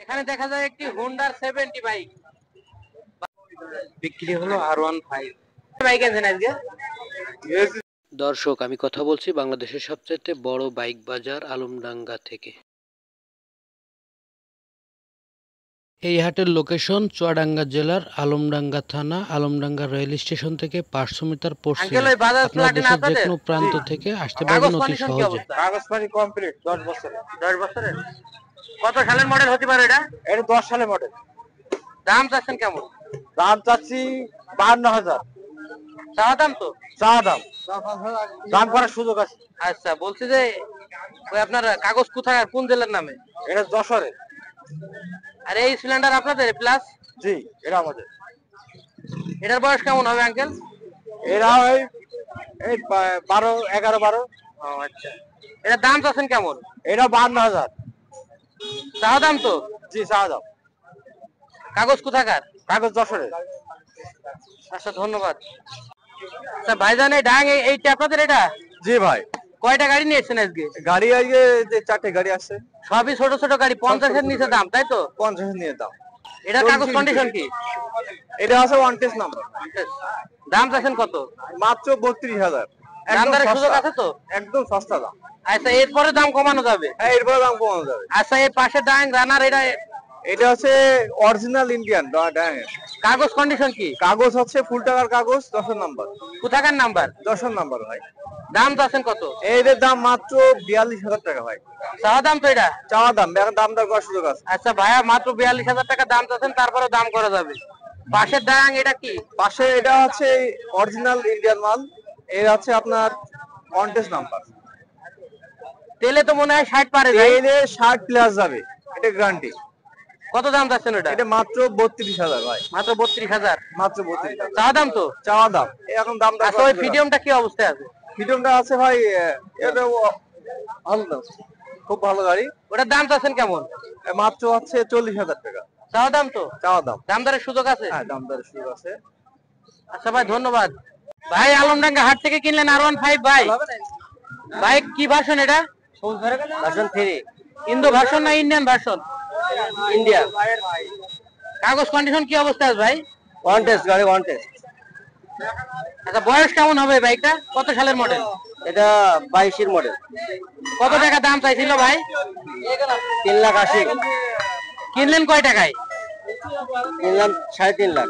এখানে দেখা যায় একটি হোন্ডার 70 বাইক বিক্রি হলো R15 বাইক আছেন আজকে। দর্শক, আমি কথা বলছি বাংলাদেশের সবচেয়ে বড় বাইক বাজার আলমডাঙ্গা থেকে। এই হাটের লোকেশন চুয়াডাঙ্গা জেলার আলমডাঙ্গা থানা, আলমডাঙ্গা রেল স্টেশন থেকে 500 মিটার পশ্চিমে। আপনারা দেশের যে কোনো প্রান্ত থেকে আসতে পারবেন অতি সহজে। কাগজপাতি কমপ্লিট 10 বছরের। 10 বছরের। কত সালের মডেল হতে পারে এটা? এটা 10 সালের মডেল। দাম চাচ্ছেন কেমন? দাম চাচ্ছি 52,000। চাওয়া দাম তো? চাওয়া দাম, দাম করার সুযোগ আছে। আচ্ছা, বলছি যে ওই আপনার কাগজ কোথায়, কোন জেলার নামে? এটা যশোরে। আর এই সিলিন্ডার আপনাদের প্লাস? জি, এটা আমাদের। এটার বয়স কেমন হবে আঙ্কেল? এরা ওই 12, 11, 12। ও আচ্ছা, এটার দাম চাচ্ছেন কেমন? এটা 52,000। চাওয়া দাম তো? জি, চাওয়া দাম। কাগজ কোথাকার? কাগজ যশোরে। আচ্ছা, ধন্যবাদ। আচ্ছা ভাইজান, এই ডাং এইটা আপনাদের? এটা? জি ভাই। কয়টা গাড়ি নিয়েছেন আজকে? গাড়ি আজকে যে 4টে গাড়ি আছে। সবই ছোট ছোট গাড়ি, 50 এর নিচে দাম, তাই তো? 50 নিয়ে দাম। এটা কাগজ কন্ডিশন কি? এটা আছে ওয়ান টেস্ট নাম্বার। দাম চাচ্ছেন কত? মাত্র 32,000। দামদারের সুযোগ আছে তো? একদম সস্তা দাম। আচ্ছা, এরপরে দাম কমানো যাবে? হ্যাঁ, এরপরে দাম কমানো যাবে। আচ্ছা, এই পাশে ডাং রানার, এটা হচ্ছে অরিজিনাল ইন্ডিয়ান ডাং। কাগজ কন্ডিশন কি? কাগজ হচ্ছে ফুল টাকার কাগজ, 10 নাম্বার। কোথাকার নাম্বার? 10 নাম্বার ভাই। দাম চাচ্ছেন কত? এর দাম মাত্র 42,000 টাকা ভাই। চাওয়া দাম তো? এটা চাওয়া দাম, এখন দাম দর করার সুযোগ আছে। আচ্ছা ভাইয়া, মাত্র 42,000 টাকা দাম চাচ্ছেন, তারপরে দাম করা যাবে। পাশের ডাং এটা কি? পাশে এটা হচ্ছে অরিজিনাল ইন্ডিয়ান মাল। এর আছে আপনার কন্টেস্ট নাম্বার। তেলে তো মনে হয় 60 পারে। তেলে 60 প্লাস যাবে, এটা গ্যারান্টি। কত দাম চাচ্ছেন এটা? এটা মাত্র 32,000 ভাই। মাত্র 32,000? মাত্র 32,000 চাওয়া দাম তো? চাওয়া দাম। এখন দাম দর। আচ্ছা, ওই ফিডিয়ামটা কি অবস্থায় আছে? ফিডিয়ামটা আছে ভাই, এটা ভালো দাম, খুব ভালো গাড়ি। ওটার দাম চাচ্ছেন কেমন? মাত্র হচ্ছে 40,000 টাকা। চাওয়া দাম তো? চাওয়া দাম। দামদারের সুযোগ আছে? হ্যাঁ, দামদারের সুযোগ আছে। আচ্ছা ভাই, ধন্যবাদ। ভাই, আলমডাঙ্গা হাট থেকে কিনলেন R15 বাইক। বাইক কি ভার্সন এটা? ভার্সন 3। ইন্দো ভার্সন না ইন্ডিয়ান ভার্সন? ইন্ডিয়া। কাগজ কন্ডিশন কি অবস্থা আছে ভাই? ওয়ান টেস্ট গাড়ি, ওয়ান টেস্ট। আচ্ছা, বয়স কেমন হবে বাইকটা? কত সালের মডেল? এটা 22 এর মডেল। কত টাকা দাম চাইছিল ভাই? 3,80,000। কিনলেন কয় টাকায়? কিনলাম 3.5 লাখ।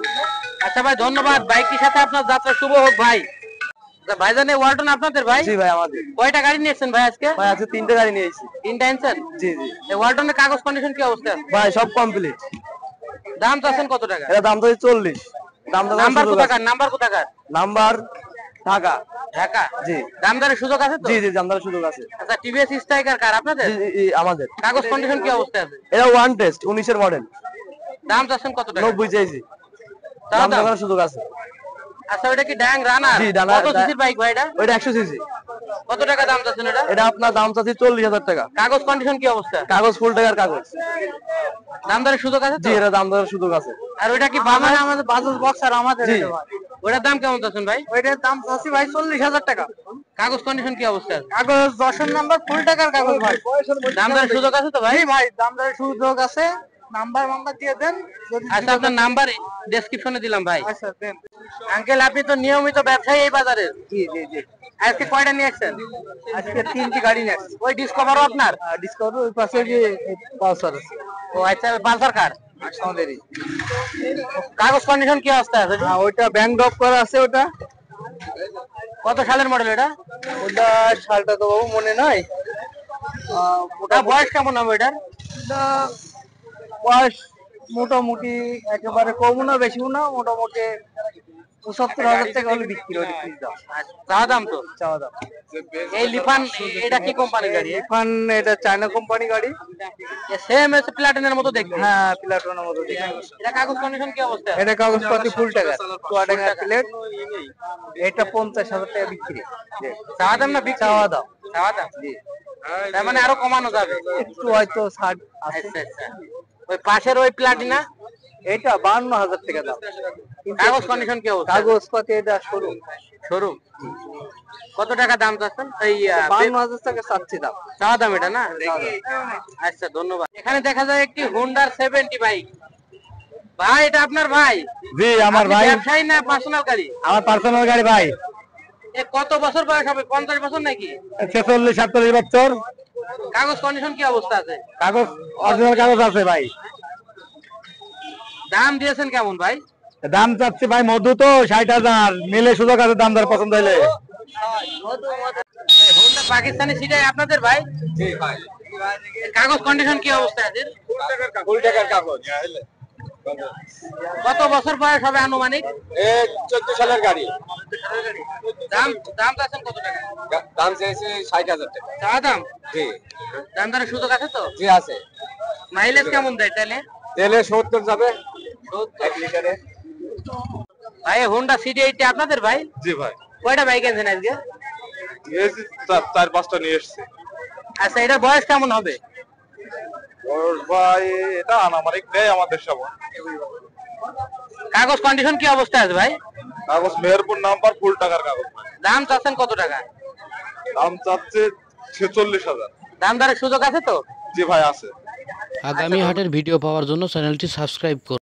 আচ্ছা ভাই, ধন্যবাদ। বাইকটির সাথে আপনার যাত্রা শুভ হোক ভাই। আচ্ছা ভাইজান, এই ওয়ালটন আপনাদের ভাই? জি ভাই, আমাদের। কয়টা গাড়ি নিয়েছেন ভাই আজকে? ভাই আজকে 3টে গাড়ি নিয়েছি। 3টা এনেছেন? জি জি। এই ওয়ালটনের কাগজ কন্ডিশন কি অবস্থা আছে? ভাই সব কমপ্লিট। দাম চাচ্ছেন কত টাকা? এটা দাম তো 40। দাম তো নাম্বার কোথাকার? নাম্বার কোথাকার? নাম্বার ঢাকা। ঢাকা? জি। দামদারের সুযোগ আছে তো? জি জি, দামদারের সুযোগ আছে। আচ্ছা, টিভিএস স্ট্রাইকার কার আপনাদের? জি, আমাদের। কাগজ কন্ডিশন কি অবস্থা আছে? এটা ওয়ান টেস্ট 19 এর মডেল। দাম চাচ্ছেন কত টাকা? 90 চাইছি। দাম করার সুযোগ আছে। আচ্ছা, ওটা কি ডাং রানার? জি, কত সিসির বাইক ভাই এটা? ওইটা 100 সিসি। কত টাকা দাম চাচ্ছেন এটা? এটা আপনার দাম চাচ্ছি 40,000 টাকা। কাগজ কন্ডিশন কি অবস্থা? কাগজ ফুল টাকার কাগজ। দামদারের সুযোগ আছে তো? জি, এটা দাম দরের সুযোগ আছে। আর ওইটা কি বাজাজ? আমাদের বাজাজ বক্সার আমাদের। জি। ওটার দাম কেমন চাচ্ছেন ভাই? ওইটার দাম চাচ্ছি ভাই 40,000 টাকা। কাগজ কন্ডিশন কি অবস্থা? কাগজ 10 নাম্বার, ফুল টাকার কাগজ ভাই। দামদারের সুযোগ আছে তো ভাই? জি ভাই, দামদারের সুযোগ আছে। নাম্বার দিয়ে দেন। আচ্ছা, আপনার নাম্বার ডেসক্রিপশনে দিলাম ভাই। আচ্ছা দেন। আঙ্কেল, আপনি তো নিয়মিত ব্যবসায়ী এই বাজারের। জি জি জি। আজকে কয়টা নিয়ে আসছেন? আজকে 3টি গাড়ি নিয়ে আসছি। ওই ডিসকভারও আপনার? ডিসকভার ওই পাশে যে পালসার আছে। ও আচ্ছা, পালসার কার? আমাদেরই। কাগজ কন্ডিশন কি অবস্থা আছে? হ্যাঁ, ওইটা ব্যাংক ড্রপ করা আছে। ওটা কত সালের মডেল এটা? ওটা সালটা তো বাবু মনে নাই। ওটা বয়স কেমন হবে এটার? ওটা বয়স মোটামুটি একেবারে কমও না বেশিও না, মোটামুটি 75,000 টাকা হলে বিক্রি হবে। চাওয়া দাম তো? চাওয়া দাম। এই লিফান এটা কি কোম্পানির গাড়ি? এখন এটা চায়না কোম্পানি গাড়ি। সেম এসে প্লাটিনের মতো দেখতে? হ্যাঁ, প্লাটনের মতো দেখতে। এটা কাগজ কন্ডিশন কি অবস্থা? এটা কাগজপাতি ফুল টাকা, চুয়াডাঙ্গা প্লেট। এটা 50,000 টাকা বিক্রি। চাওয়া দাম না বিক্রি? চাওয়া দাম। চাওয়া দাম? জি। তার মানে আরো কমানো যাবে? একটু হয়তো 60 আছে। আচ্ছা আচ্ছা। ওই পাশের ওই প্লাটিনা? এটা 52,000 টাকা দাম। কাগজ কন্ডিশন কি অবস্থা? কাগজপাতি এটা শোরুম। শোরুম? কত টাকা দাম চাচ্ছেন? এই 52,000 টাকা চাচ্ছি দাম। চাওয়া দাম এটা না? আচ্ছা ধন্যবাদ। এখানে দেখা যায় একটি হোন্ডার 70 বাইক। ভাই এটা আপনার ভাই? জি আমার আপনি ভাই, ব্যবসায়ী না পার্সোনাল গাড়ি? আমার পার্সোনাল গাড়ি ভাই। এ কত বছর বয়স হবে? 50 বছর নাকি? 46-47 বছর। কাগজ কন্ডিশন কি অবস্থা আছে? কাগজ অরিজিনাল কাগজ আছে ভাই। দাম দিয়েছেন কেমন ভাই? দাম চাচ্ছি ভাই মধু তো 60,000, মিলে সুযোগ আছে দাম দর পছন্দ হইলে। হোন্ডা পাকিস্তানি সিটাই আপনাদের ভাই? জি ভাই। কাগজ কন্ডিশন কি অবস্থা আছে? ফুল টাকার কাগজ। কত বছর বয়স হবে আনুমানিক? 14 সালের গাড়ি। দাম দাম চাচ্ছেন কত টাকা? দাম চাইছে 60,000 টাকা। চাওয়া দাম? জি দাম দরের সুযোগ আছে তো? জি আছে। মাইলেজ কেমন দেয় তাহলে? তেলে 70 যাবে 1 লিটারে। ভাই হোন্ডা সিটি80 আপনাদের ভাই? জি ভাই। কয়টা বাইক এনেছেন আজকে? এই 4-5টা নিয়ে এসেছি। আচ্ছা এটার বয়স কেমন হবে? ওর ভাই এটা আনামানিক নেই আমাদের সবার। কাগজ কন্ডিশন কি অবস্থা আছে ভাই? কাগজ মেহেরপুর নাম্বার, ফুল টাকার কাগজ। দাম চাচ্ছেন কত টাকা? দাম চাচ্ছে 46,000। দাম দরের সুযোগ আছে তো? জি ভাই আছে। আগামী হাটের ভিডিও পাওয়ার জন্য চ্যানেলটি সাবস্ক্রাইব করুন।